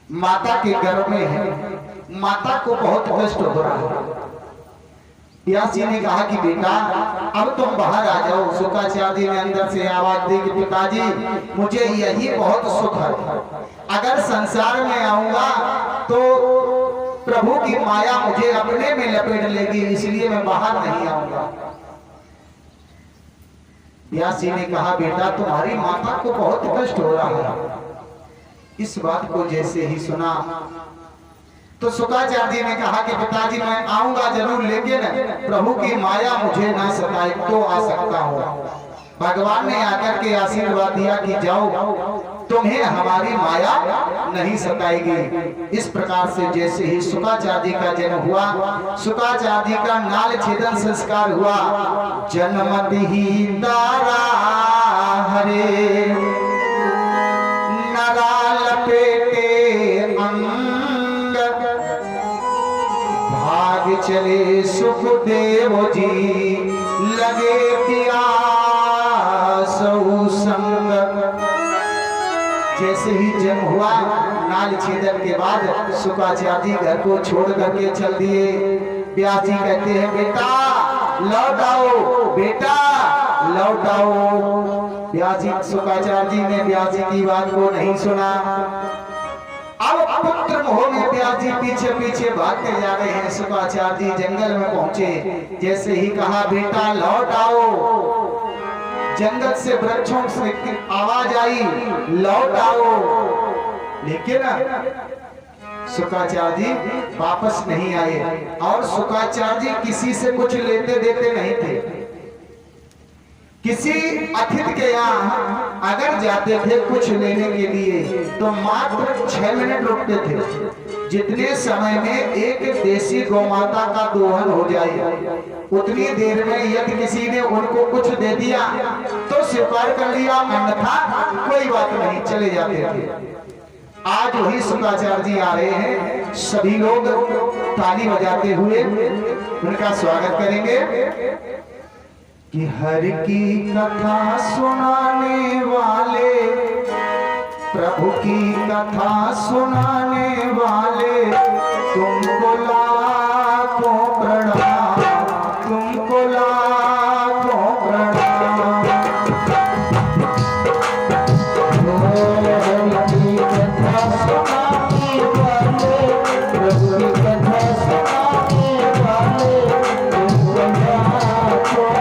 माता के गर्भ में है, माता को बहुत कष्ट हो रहा है। व्यास जी ने कहा कि बेटा अब तुम बाहर आ जाओ। शुक्राचार्य ने अंदर से आवाज दी कि पिताजी मुझे यही बहुत सुख है, अगर संसार में आऊंगा तो प्रभु की माया मुझे अपने में लपेट लेगी, इसलिए मैं बाहर नहीं आऊंगा। व्यास जी ने कहा बेटा तुम्हारी माता को बहुत कष्ट हो रहा है। इस बात को जैसे ही सुना तो शुक्राचार्य जी ने कहा कि पिताजी मैं आऊंगा जरूर, लेकिन प्रभु की माया मुझे ना सताए तो आ सकता हूँ। भगवान ने आकर के आशीर्वाद दिया कि जाओ तुम्हें हमारी माया नहीं सताएगी। इस प्रकार से जैसे ही शुक्राचार्य का जन्म हुआ, शुक्राचार्य का नाल छेदन संस्कार हुआ। जन्मति ही तारा हरे नराल पेटे अंग, भाग चले सुखदेव जी लगे प्यास संग। जैसे ही जन्म हुआ, नाल छेदन के बाद शुक्राचार्य जी घर को छोड़ करके चल दिए। व्यास जी कहते हैं बेटा लौट आओ, बेटा लौट आओ। व्यास जी शुक्राचार्य जी ने व्यास जी की बात को नहीं सुना। अब पुत्र मोह में व्यास जी पीछे पीछे भागते जा रहे हैं। शुक्राचार्य जी जंगल में पहुंचे, जैसे ही कहा बेटा लौट आओ, जंगल से वृक्षों से आवाज आई लौट आओ, लेकिन शुक्राचार्य जी वापस नहीं आए। और शुक्राचार्य जी किसी से कुछ लेते देते नहीं थे। किसी अतिथि के यहाँ अगर जाते थे कुछ लेने के लिए तो मात्र 6 मिनट रुकते थे। जितने समय में एक देसी गौमाता का दोहन हो जाए उतनी देर में यदि किसी ने उनको कुछ दे दिया तो स्वीकार कर लिया, अन्यथा कोई बात नहीं, चले जाते थे। आज वही शुक्राचार्य जी आ रहे हैं, सभी लोग ताली बजाते हुए उनका स्वागत करेंगे कि हर की कथा सुनाने वाले, प्रभु की कथा सुनाने वाले, तुमको लाखों प्रणाम, तुमको लाखों प्रणाम। प्रभु की कथा सुनाने वाले, प्रभु की कथा सुनाने वाले, तुमको लाखों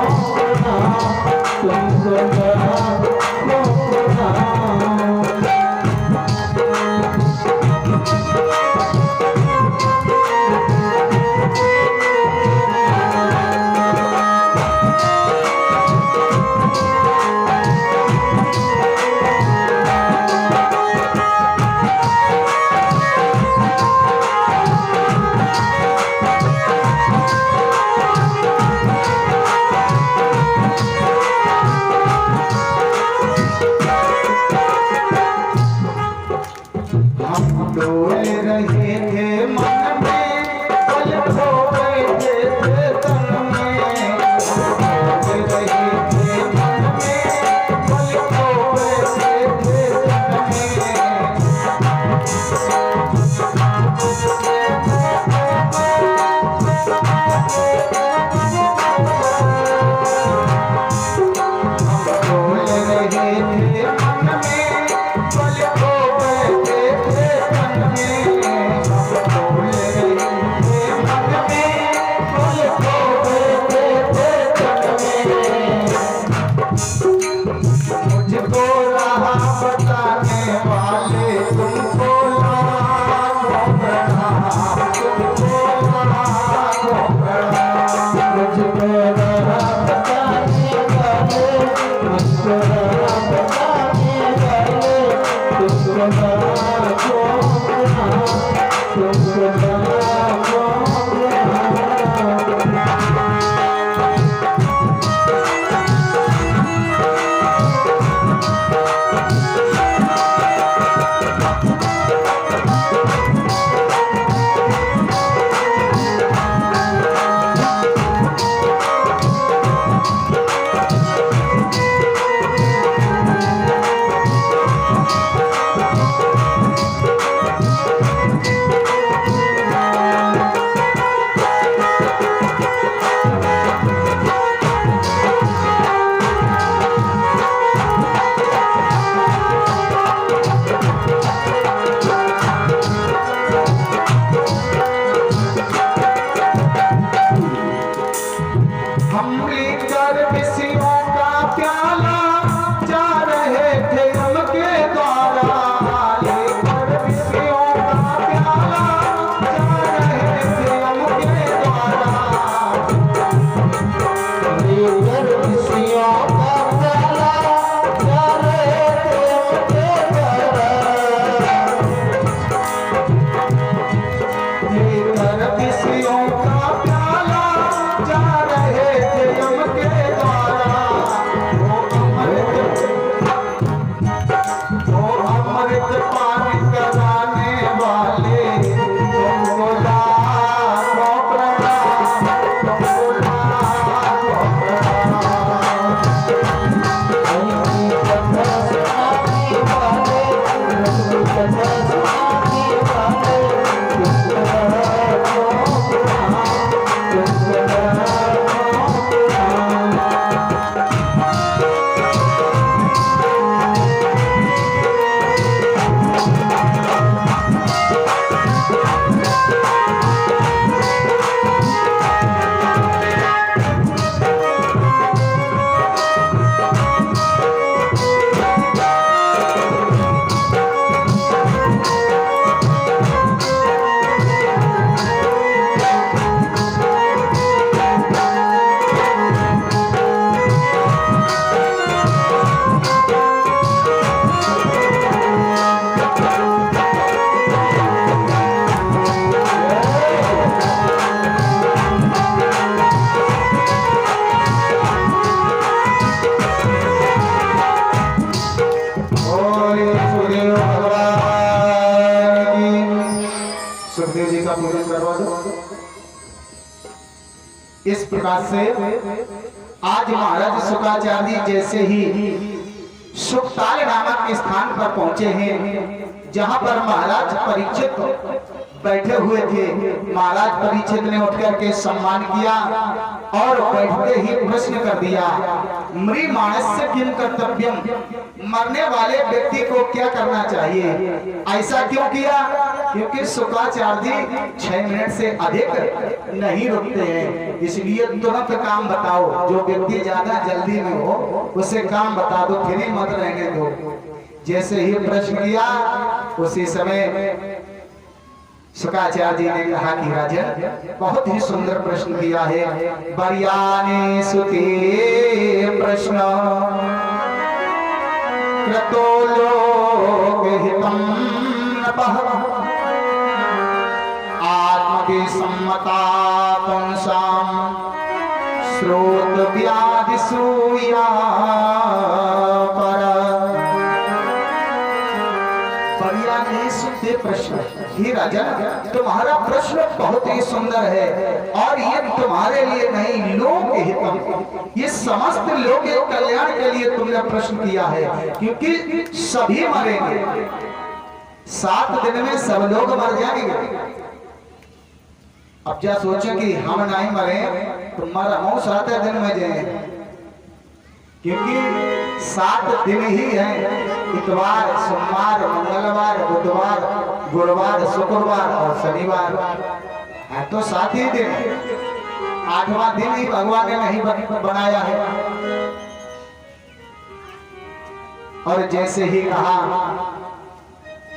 सुखदेव जी का पूजन करवा दो। इस प्रकार से आज महाराज शुक्राचार्य जी जैसे ही सुखताल नामक स्थान पर पहुंचे हैं, जहां पर महाराज परीक्षित बैठे हुए थे। महाराज परीक्षित ने उठकर के सम्मान किया और बैठते ही प्रश्न कर दिया, मृ मानस्य किम कर्तव्यम, मरने वाले व्यक्ति को क्या करना चाहिए? ऐसा क्यों किया? क्योंकि शुक्राचार्य जी 6 मिनट से अधिक नहीं रुकते हैं, इसलिए तुरंत काम बताओ। जो व्यक्ति ज्यादा जल्दी में हो उसे काम बता दो, फिर मत रहने दो। जैसे ही प्रश्न किया उसी समय शुक्राचार्य जी ने कहा कि राजन, बहुत ही सुंदर प्रश्न किया है। बर्याने सुते प्रश्न क्रतो लोक हितम नपः, आत्मके सम्मता पुंसाम स्रोत व्याधि सूया पर। बर्याने सुते प्रश्न, ही राजा तुम्हारा प्रश्न बहुत ही सुंदर है और ये तुम्हारे लिए नहीं, लोक हितम, ये समस्त लोग के कल्याण के लिए तुमने प्रश्न किया है। क्योंकि सभी मरेंगे, 7 दिन में सब लोग मर जाएंगे। अब क्या सोचो कि हम नहीं मरे तो मर 7 दिन में जाए, क्योंकि 7 दिन ही है, इतवार, सोमवार, मंगलवार, बुधवार, गुरुवार, शुक्रवार और शनिवार है, तो 7 ही दिन। 8वां दिन ही भगवान ने नहीं बनाया है। और जैसे ही कहा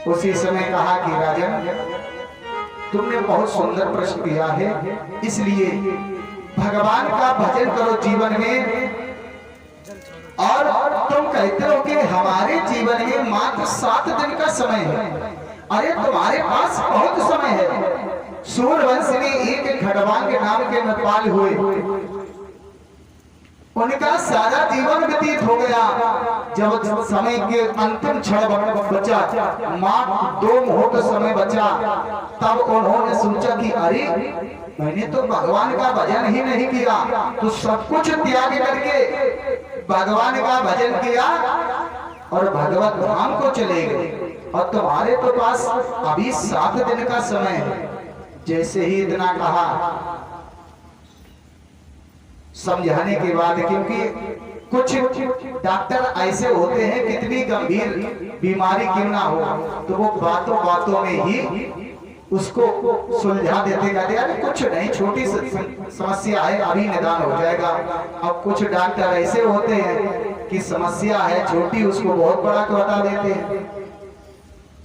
उसी समय कहा कि राजन, तुमने बहुत सुंदर प्रश्न किया है, इसलिए भगवान का भजन करो जीवन में। और तुम कहते हो कि हमारे जीवन में मात्र 7 दिन का समय है, अरे तुम्हारे पास बहुत समय है। सूर्यवंश में एक खड़वांग नाम के नेपाल हुए, उनका सारा जीवन व्यतीत हो गया। जब समय के अंतिम क्षण बचा, मात्र 2 मुहूर्त समय बचा, तब उन्होंने सोचा कि अरे मैंने तो भगवान का भजन ही नहीं किया, तो सब कुछ त्याग करके भगवान का भजन किया और भगवत धाम को चले गए। और तुम्हारे तो पास अभी 7 दिन का समय है। जैसे ही इतना कहा, समझाने के बाद, क्योंकि कुछ डॉक्टर ऐसे होते हैं कितनी गंभीर बीमारी क्यों ना हो तो वो बातों बातों में ही उसको सुलझा देते, कहते अरे कुछ नहीं, छोटी समस्या है, अभी निदान हो जाएगा। अब कुछ डॉक्टर ऐसे होते हैं कि समस्या है छोटी, उसको बहुत बड़ा बता देते हैं।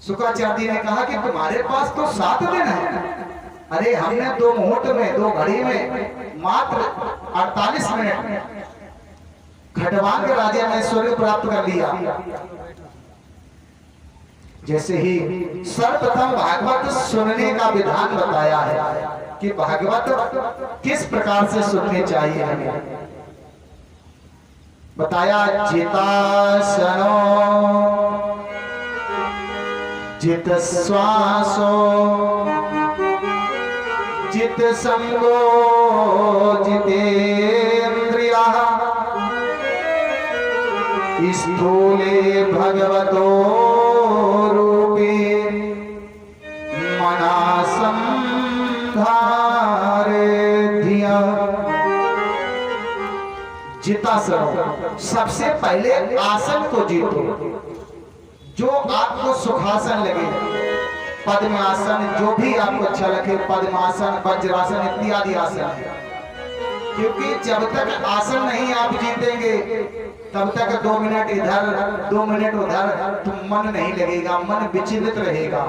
शुक्राचार्य ने कहा कि तुम्हारे पास तो 7 दिन है। अरे हमने 2 मुहूर्त में, 2 घड़ी में, मात्र 48 मिनट खड़वांग राजा ने स्वर्ग प्राप्त कर लिया। जैसे ही सर्वप्रथम भागवत सुनने का विधान बताया है कि भागवत किस प्रकार से सुनने चाहिए हमें बताया। जितासनो जित श्वासो जित संगो जितेन्द्रिया स्थूले भगवतो रूपे जितासन। सबसे पहले आसन को जीतो, जो आपको सुखासन लगे, पद्मासन, जो भी आपको अच्छा लगे, पद्मासन, वज्रासन इत्यादि आसन है। क्योंकि जब तक आसन नहीं आप जीतेंगे तब तक 2 मिनट इधर 2 मिनट उधर तो मन नहीं लगेगा, मन विचलित रहेगा।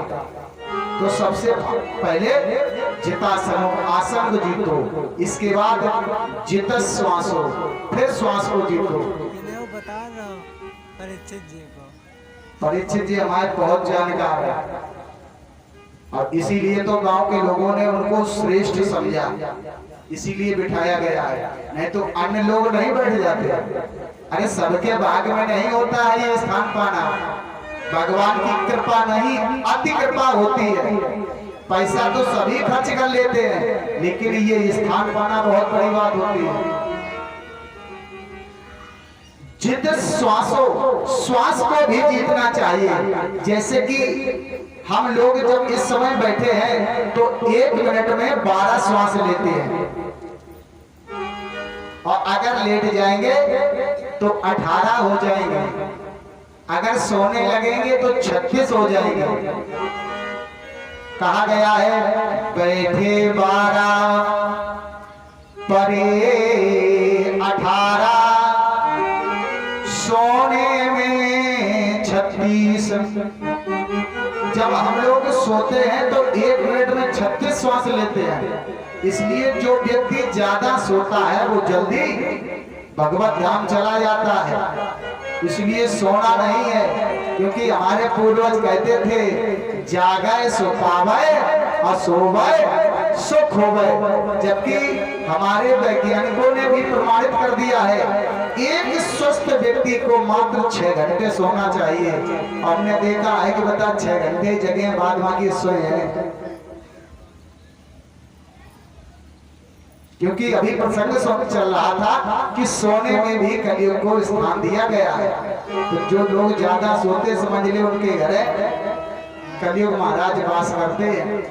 तो सबसे पहले जितासन, आसन को जीतो, इसके बाद जित श्वासो, फिर श्वास को जीतो। बता रहा हूं परीक्षित जी को, परीक्षित जी हमारे बहुत जानकार है और इसीलिए तो गांव के लोगों ने उनको श्रेष्ठ समझा, इसीलिए बिठाया गया है, नहीं तो अन्य लोग नहीं बैठ जाते। अरे सबके भाग्य में नहीं होता है ये स्थान पाना, भगवान की कृपा नहीं अति कृपा होती है। पैसा तो सभी खर्च कर लेते हैं, लेकिन ये स्थान पाना बहुत बड़ी बात होती है। जित श्वासो, श्वास को भी जीतना चाहिए। जैसे कि हम लोग जब इस समय बैठे हैं तो 1 मिनट में 12 श्वास लेते हैं, और अगर लेट जाएंगे तो 18 हो जाएंगे, अगर सोने लगेंगे तो 36 हो जाएंगे। कहा गया है बैठे 12 परे 18, सोने में 36। जब हम लोग सोते हैं तो 1 मिनट में 36 श्वास लेते हैं। इसलिए जो व्यक्ति ज्यादा सोता है वो जल्दी भगवत धाम चला जाता है। इसलिए सोना नहीं है, क्योंकि हमारे पूर्वज कहते थे जागे सो पावे और सोवे सो खोवे। जबकि हमारे वैज्ञानिकों ने भी प्रमाणित कर दिया है एक स्वस्थ व्यक्ति को मात्र 6 घंटे सोना चाहिए। हमने देखा है कि बता 6 घंटे जगह बाद बाकी सोए हैं, क्योंकि अभी प्रसंग चल रहा था कि सोने में भी कलियुग को स्थान दिया गया है। तो जो लोग ज्यादा सोते समझ ले उनके घर कलियुग महाराज वास करते हैं।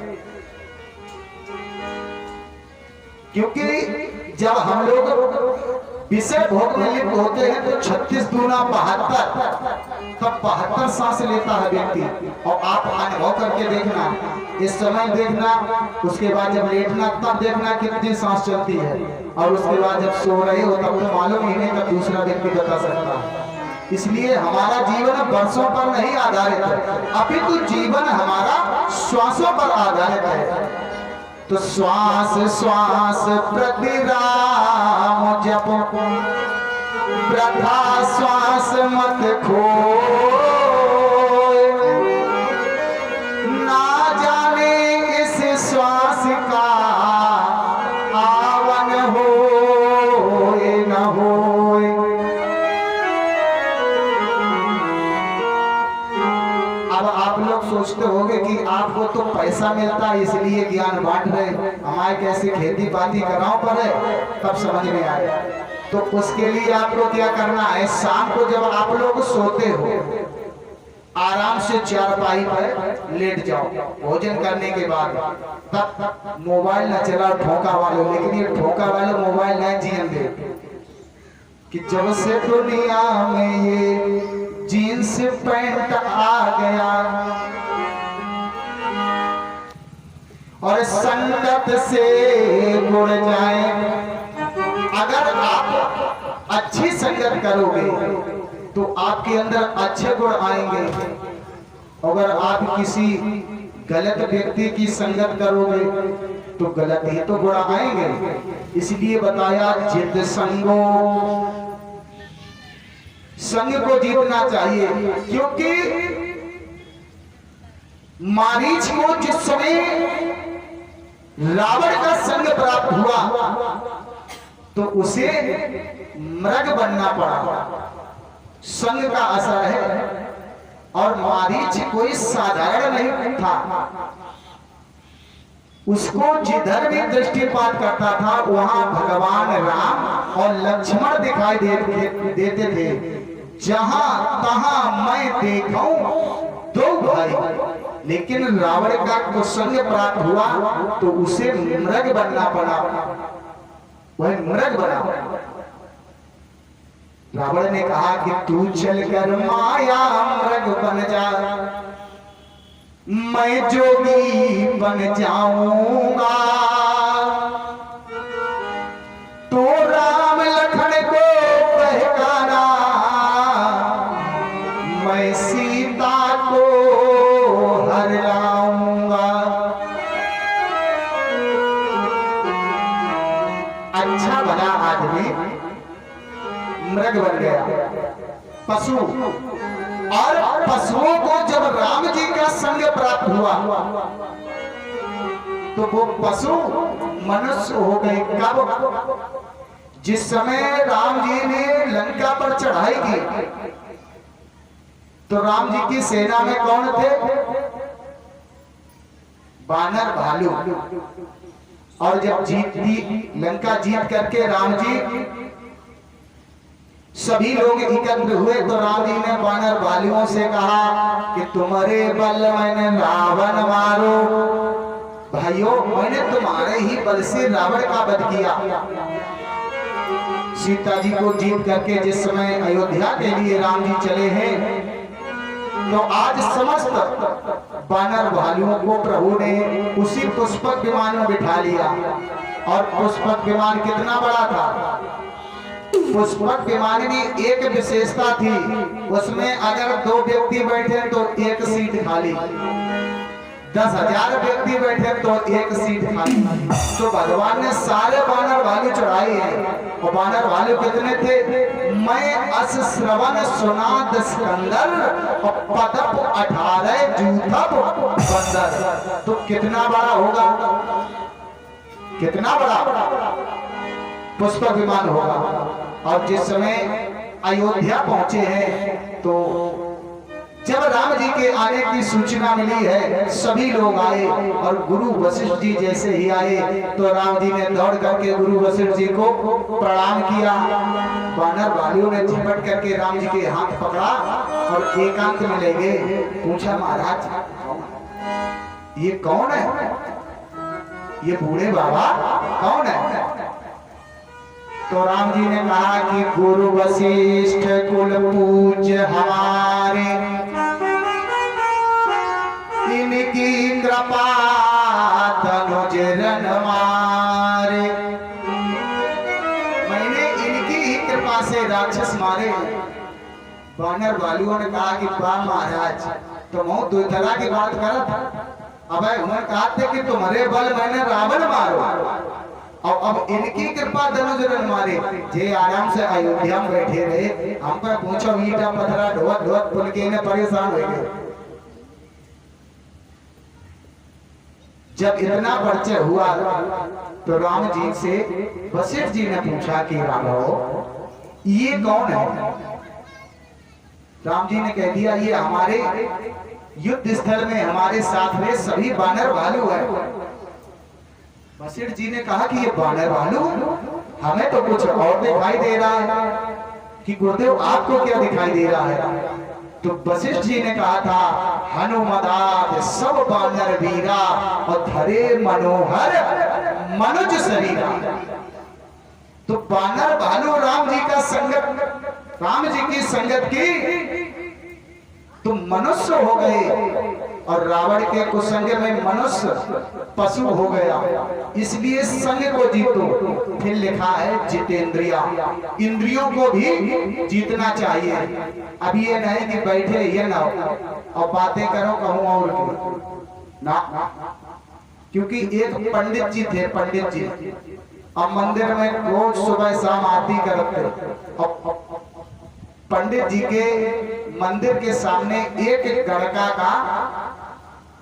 क्योंकि जब हम लोग विषय भोग में लिप्त होते हैं तो 36 दूना 72, तब 72 सांस लेता है व्यक्ति। और आप अनुभव करके देखना, इस समय देखना, उसके बाद जब लेटना तब देखना कितनी सांस चलती है, और उसके बाद जब सो रहे हो तब तो मालूम ही नहीं, तब दूसरा व्यक्ति बता सकता है। इसलिए हमारा जीवन वर्षों पर नहीं आधारित है, अपितु जीवन हमारा श्वासों पर आधारित है। तो श्वास श्वास प्रति राम जप, वृथा श्वास मत खो, ना जाने इस श्वास का आवन हो न हो। अब आप लोग सोचते होंगे कि आपको तो पैसा मिलता है इसलिए ज्ञान बांट रहे, हमारे कैसे खेती बाड़ी कराओ पर है, तब समझ में आए। तो उसके लिए आपको क्या करना है, शाम को जब आप लोग सोते हो आराम से चारपाई पर लेट जाओ भोजन करने के बाद। तब मोबाइल न चलाओ ठोका वालों, लेकिन ये ठोका वाले मोबाइल न जियन दे कि जब से दुनिया में ये जीन्स पैंट आ गया और संगत से जुड़ जाए। अगर आप अच्छी संगत करोगे तो आपके अंदर अच्छे गुण आएंगे, अगर आप किसी गलत व्यक्ति की संगत करोगे तो गलत ही तो गुण आएंगे। इसलिए बताया जित संगो, संग को जीतना चाहिए। क्योंकि मारीच को जिस समय रावण का संग प्राप्त हुआ तो उसे मृग बनना पड़ा, संग का असर है। और मारीच कोई साधारण नहीं था, उसको जिधर भी दृष्टिपात करता था वहां भगवान राम और लक्ष्मण दिखाई देते थे। जहां तहां मैं देखूं 2 भाई, लेकिन रावण का कुसंग प्राप्त हुआ तो उसे मृग बनना पड़ा, वह मृग बना। रावण ने कहा कि तू चलकर माया मृग बन जा, मैं जोगी बन जाऊंगा। तो राम लखन को बहकाना, मैं सीता को हर लाऊंगा। अच्छा भला आदमी मृग बन गया, पशु। और पशुओं को जब राम जी का संग प्राप्त हुआ तो वो पशु मनुष्य हो गए। कब? जिस समय राम जी ने लंका पर चढ़ाई की तो राम जी की सेना में कौन थे? बानर भालू। और जब लंका जीत करके राम जी सभी लोग एकत्र हुए तो राम जी ने बानर भालुओं से कहा कि तुम्हारे बल मैंने रावण मारो। भाइयों, मैंने तुम्हारे ही बल से रावण का वध किया। सीता जी को जीत करके जिस समय अयोध्या के लिए राम जी चले हैं तो आज समस्त बानर भालुओं को प्रभु ने उसी पुष्पक विमान में बिठा लिया। और पुष्पक विमान कितना बड़ा था? पुष्पक विमान की एक विशेषता थी, उसमें अगर 2 व्यक्ति बैठे तो 1 सीट खाली, 10,000 व्यक्ति बैठे तो 1 सीट खाली। तो भगवान ने सारे बानर भालू चढ़ाए हैं। और बानर भालू कितने थे? मैं अस श्रवण सुनाद स्कंदर और पदप 18 जूथब बंदर। तो कितना बड़ा होगा? कितना बड़ा पुष्पक विमान होगा। और जिस समय अयोध्या पहुंचे हैं तो जब राम जी के आने की सूचना मिली है सभी लोग आए। और गुरु वशिष्ठ जी जैसे ही आए तो राम जी ने दौड़ करके गुरु वशिष्ठ जी को प्रणाम किया। बानर भालुओं ने झपट करके राम जी के हाथ पकड़ा और एकांत में ले गए। पूछा, महाराज ये कौन है? ये बूढ़े बाबा कौन है? तो राम जी ने कहा कि गुरु वशिष्ठ कुल पूज्य हमारे, इनकी कृपा तनुज रन मारे। मैंने इनकी ही कृपा से राक्षस मारे। बानर भालुओं ने कहा कि वाह महाराज, तुम द्वितला की बात करत। अब उन्होंने कहा थे कि तुम्हारे बल मैंने रावण मारो और अब इनकी कृपा धनुष रन मारे। जे आराम से अयोध्या में बैठे रहे, हम पे पूछो ईटा पत्थरा ढोत ढोत पुल के ने परेशान हो गए। जब इतना परिचय हुआ तो राम जी से वशिष्ठ जी ने पूछा कि राघव ये कौन है? राम जी ने कह दिया ये हमारे युद्ध स्थल में हमारे साथ में सभी बानर भालू है। वशिष्ठ जी ने कहा कि ये बानर भालू, हमें तो कुछ और दिखाई दे रहा है कि गुरुदेव आपको क्या दिखाई दे रहा है? तो वशिष्ठ जी ने कहा था हनुमदात सब बानर वीरा और धरे मनोहर मनुज शरीरा। तो बानर भालू राम जी का संगत, राम जी की संगत की तो मनुष्य हो गए और रावण के कुसंग में मनुष्य पशु हो गया। इसलिए संग को जीतो। फिर लिखा है जितेंद्रिया, इंद्रियों को भी जीतना चाहिए। अब ये नहीं कि बैठे ये ना और बातें करो कहूं और ना, क्योंकि एक पंडित जी थे, पंडित जी अब मंदिर में रोज सुबह शाम आरती करते। और पंडित जी के मंदिर के सामने एक गड़का का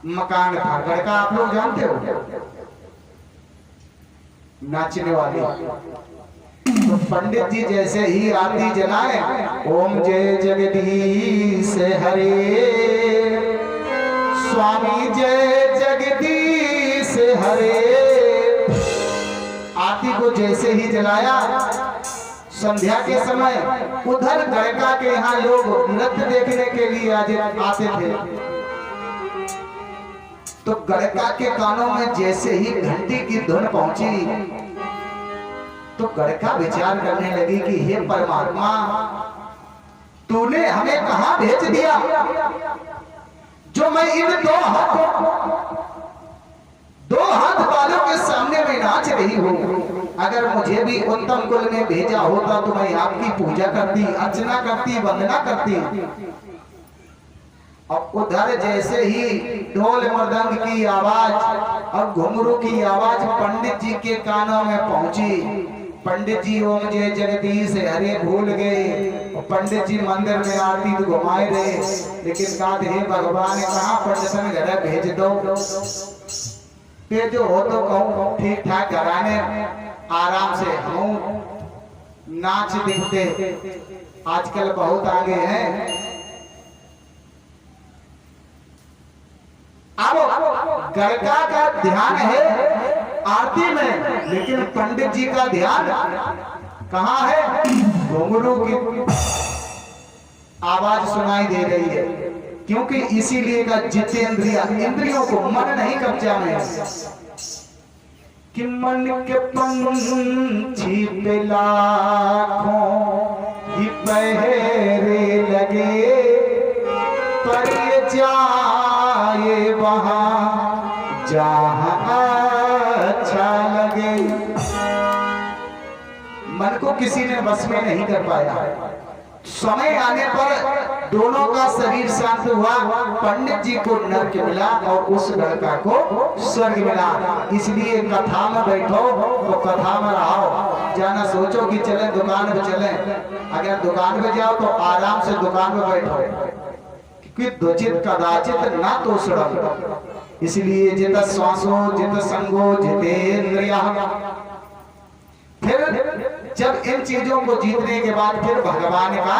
मकान था। गड़का आप लोग जानते हो, नाचने वाले। तो पंडित जी जैसे ही आरती जलाए, ओम जय जगदीश हरे, स्वामी जय जगदीश हरे। आरती को जैसे ही जलाया, संध्या के समय उधर गड़का के यहाँ लोग नृत्य देखने के लिए आते थे। तो गड़का के कानों में जैसे ही घंटी की धुन पहुंची तो गड़का विचार करने लगी कि हे परमात्मा, तूने हमें कहां भेज दिया जो मैं इन दो हाथ वालों के सामने में नाच रही हूं। अगर मुझे भी उत्तम कुल में भेजा होता तो मैं आपकी पूजा करती, अर्चना करती, वंदना करती। अब उधर जैसे ही ढोल मृदंग की आवाज और घुंघरू की आवाज पंडित जी के कानों में पहुंची। पंडित जी ओम जय जगदीश हरे भूल गए। पंडित जी मंदिर में आरती तो घुमाए रहे, लेकिन कहा हे भगवान कहाँ पंडितन घर भेज दो। फिर जो हो तो कहूँ ठीक ठाक घराने आराम से हम नाच दिखते, आजकल बहुत आगे हैं। अब गड़का का ध्यान है आरती में, लेकिन पंडित जी का ध्यान कहाँ है? घुंघरू की आवाज सुनाई दे रही है, क्योंकि इसीलिए का जितेंद्रिया, इंद्रियों को मन नहीं कब्जा में कि मन के पंछी पे लाखों ही पहरे लगे, पर ये जाए वहां जहां अच्छा लगे। मन को किसी ने बस में नहीं कर पाया। समय आने पर दोनों का शरीर शांत हुआ। पंडित जी को नर्क मिला और उस लड़का को स्वर्ग मिला। इसलिए कथा में बैठो तो कथा में रहो, जाना सोचो कि चले दुकान पे चले। अगर दुकान पे जाओ तो आराम से दुकान पे बैठो, क्योंकि द्वचित कदाचित ना तो सड़क। इसलिए जित श्वासो जित संगो जितेंद्रिया। फिर जब इन चीजों को जीतने के बाद फिर भगवान का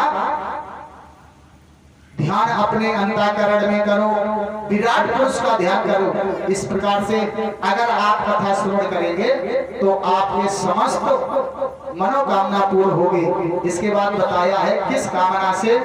ध्यान अपने अंतःकरण में करो, विराट पुरुष का ध्यान करो। इस प्रकार से अगर आप कथा श्रवण करेंगे तो आपके समस्त मनोकामना पूर्ण होगी। इसके बाद बताया है किस कामना से